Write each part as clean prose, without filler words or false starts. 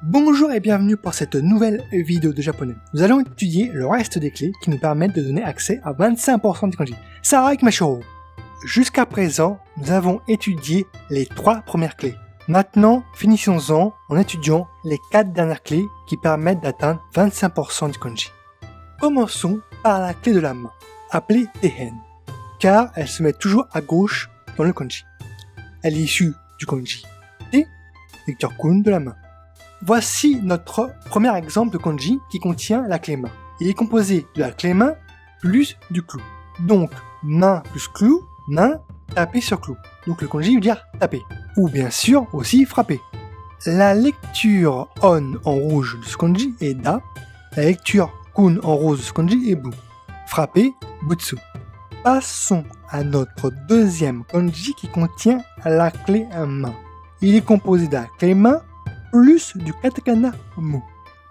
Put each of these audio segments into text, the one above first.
Bonjour et bienvenue pour cette nouvelle vidéo de japonais. Nous allons étudier le reste des clés qui nous permettent de donner accès à 25% du kanji. Sarah Mashiro. Jusqu'à présent, nous avons étudié les 3 premières clés. Maintenant, finissons-en en étudiant les 4 dernières clés qui permettent d'atteindre 25% du kanji. Commençons par la clé de la main, appelée Tehen, car elle se met toujours à gauche dans le kanji. Elle est issue du kanji Te, lecture kun de la main. Voici notre premier exemple de kanji qui contient la clé main. Il est composé de la clé main plus du clou. Donc, main plus clou, main, taper sur clou. Donc le kanji veut dire taper. Ou bien sûr aussi frapper. La lecture on en rouge de ce kanji est da. La lecture kun en rose de ce kanji est bu. Frapper, butsu. Passons à notre deuxième kanji qui contient la clé main. Il est composé de la clé main plus du katakana mu.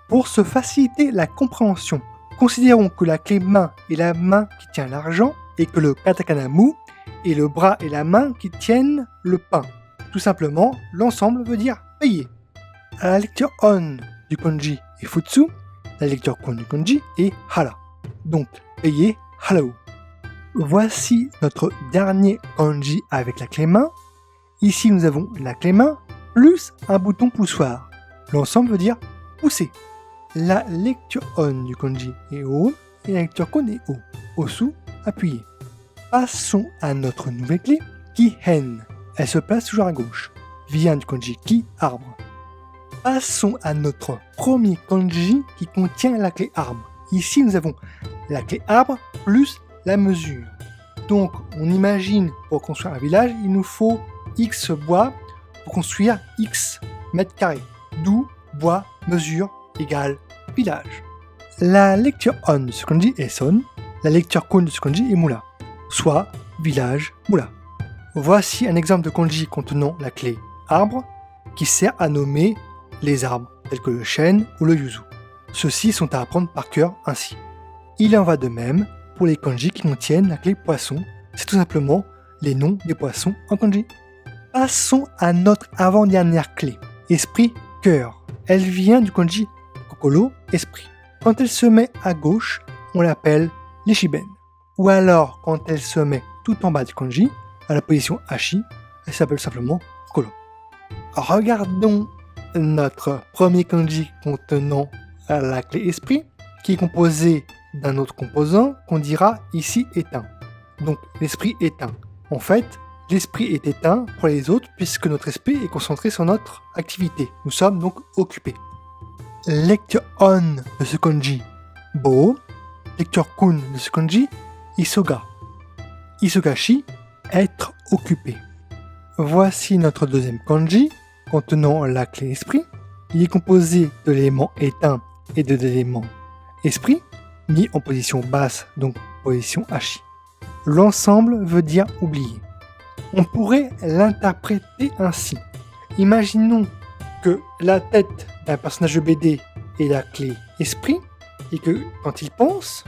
Pour se faciliter la compréhension, considérons que la clé main est la main qui tient l'argent et que le katakana mu est le bras et la main qui tiennent le pain. Tout simplement, l'ensemble veut dire payer. La lecture on du kanji est futsu, la lecture kun du kanji est hara. Donc, payer harau. Voici notre dernier kanji avec la clé main. Ici, nous avons la clé main plus un bouton poussoir. L'ensemble veut dire pousser. La lecture on du kanji est o et la lecture kun est o. Osu, appuyer. Passons à notre nouvelle clé, Ki-hen. Elle se place toujours à gauche. Vient du kanji ki, arbre. Passons à notre premier kanji qui contient la clé arbre. Ici, nous avons la clé arbre plus la mesure. Donc, on imagine pour construire un village, il nous faut X bois pour construire X mètres carrés. D'où bois, mesure, égale village. La lecture on de ce kanji est son, la lecture kun de ce kanji est mula, soit village, mula. Voici un exemple de kanji contenant la clé arbre qui sert à nommer les arbres, tels que le chêne ou le yuzu. Ceux-ci sont à apprendre par cœur ainsi. Il en va de même pour les kanji qui contiennent la clé poisson, c'est tout simplement les noms des poissons en kanji. Passons à notre avant-dernière clé, esprit, cœur. Elle vient du kanji kokoro, esprit. Quand elle se met à gauche, on l'appelle l'ishiben. Ou alors, quand elle se met tout en bas du kanji, à la position hachi, elle s'appelle simplement koro. Regardons notre premier kanji contenant la clé esprit, qui est composé d'un autre composant qu'on dira ici éteint. Donc l'esprit éteint. En fait, l'esprit est éteint pour les autres puisque notre esprit est concentré sur notre activité. Nous sommes donc occupés. Lecture on de ce kanji, bo. Lecture kun de ce kanji, isoga. Isogashi, être occupé. Voici notre deuxième kanji contenant la clé esprit. Il est composé de l'élément éteint et de l'élément esprit, mis en position basse, donc position hachi. L'ensemble veut dire oublier. On pourrait l'interpréter ainsi. Imaginons que la tête d'un personnage de BD est la clé esprit et que quand il pense,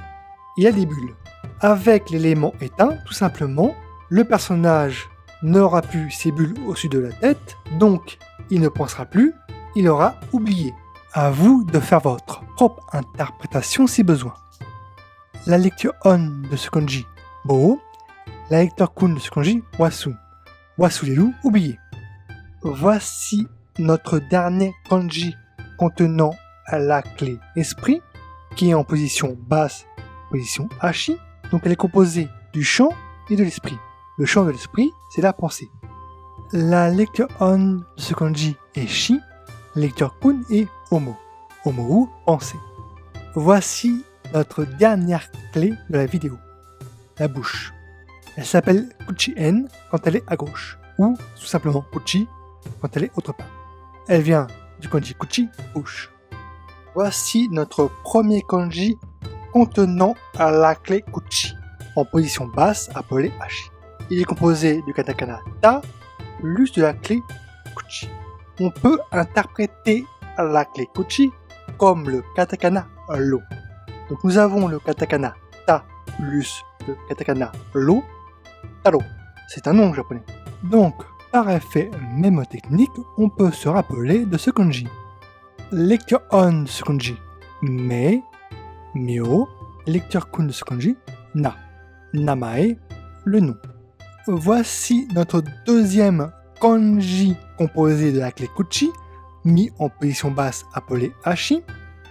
il y a des bulles. Avec l'élément éteint, tout simplement, le personnage n'aura plus ces bulles au-dessus de la tête, donc il ne pensera plus, il aura oublié. À vous de faire votre propre interprétation si besoin. La lecture on de ce kanji, bo. La lecture kun de ce kanji, wasu. Wasu les loups, oublié. Voici notre dernier kanji contenant la clé esprit, qui est en position basse, position hachi. Donc elle est composée du champ et de l'esprit. Le champ de l'esprit, c'est la pensée. La lecture on de ce kanji est shi. La lecture kun est homo. Homo ou pensée. Voici notre dernière clé de la vidéo. La bouche. Elle s'appelle Kuchi-en quand elle est à gauche, ou tout simplement Kuchi quand elle est autre part. Elle vient du kanji Kuchi, bouche. Voici notre premier kanji contenant la clé Kuchi, en position basse appelée hachi. Il est composé du katakana ta plus de la clé Kuchi. On peut interpréter la clé Kuchi comme le katakana lo. Donc nous avons le katakana ta plus le katakana lo. Taro, c'est un nom japonais. Donc, par effet mémotechnique, on peut se rappeler de ce kanji. lecture on de ce kanji, me, myo, lecture kun de ce kanji, na, namae, le nom. Voici notre deuxième kanji composé de la clé kuchi, mis en position basse appelée hachi.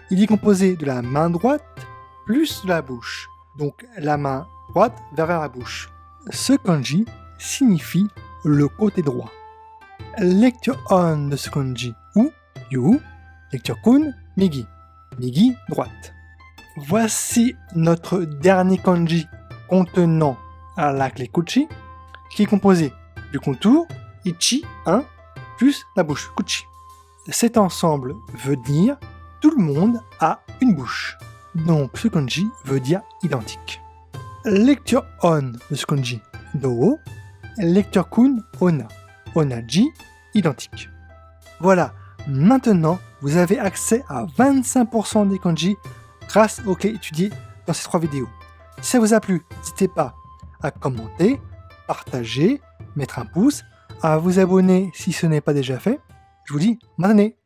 Il est composé de la main droite plus de la bouche, donc la main droite vers la bouche. Ce kanji signifie le côté droit. Lecture on de ce kanji, ou yu, lecture kun, migi, migi droite. Voici notre dernier kanji contenant la clé kuchi, qui est composé du contour ichi 1 plus la bouche kuchi. Cet ensemble veut dire tout le monde a une bouche. Donc ce kanji veut dire identique. Lecture on de ce kanji, do, lecture kun, ona, onaji, identique. Voilà, maintenant vous avez accès à 25% des kanji grâce aux clés étudiées dans ces 3 vidéos. Si ça vous a plu, n'hésitez pas à commenter, partager, mettre un pouce, à vous abonner si ce n'est pas déjà fait. Je vous dis, bonne année!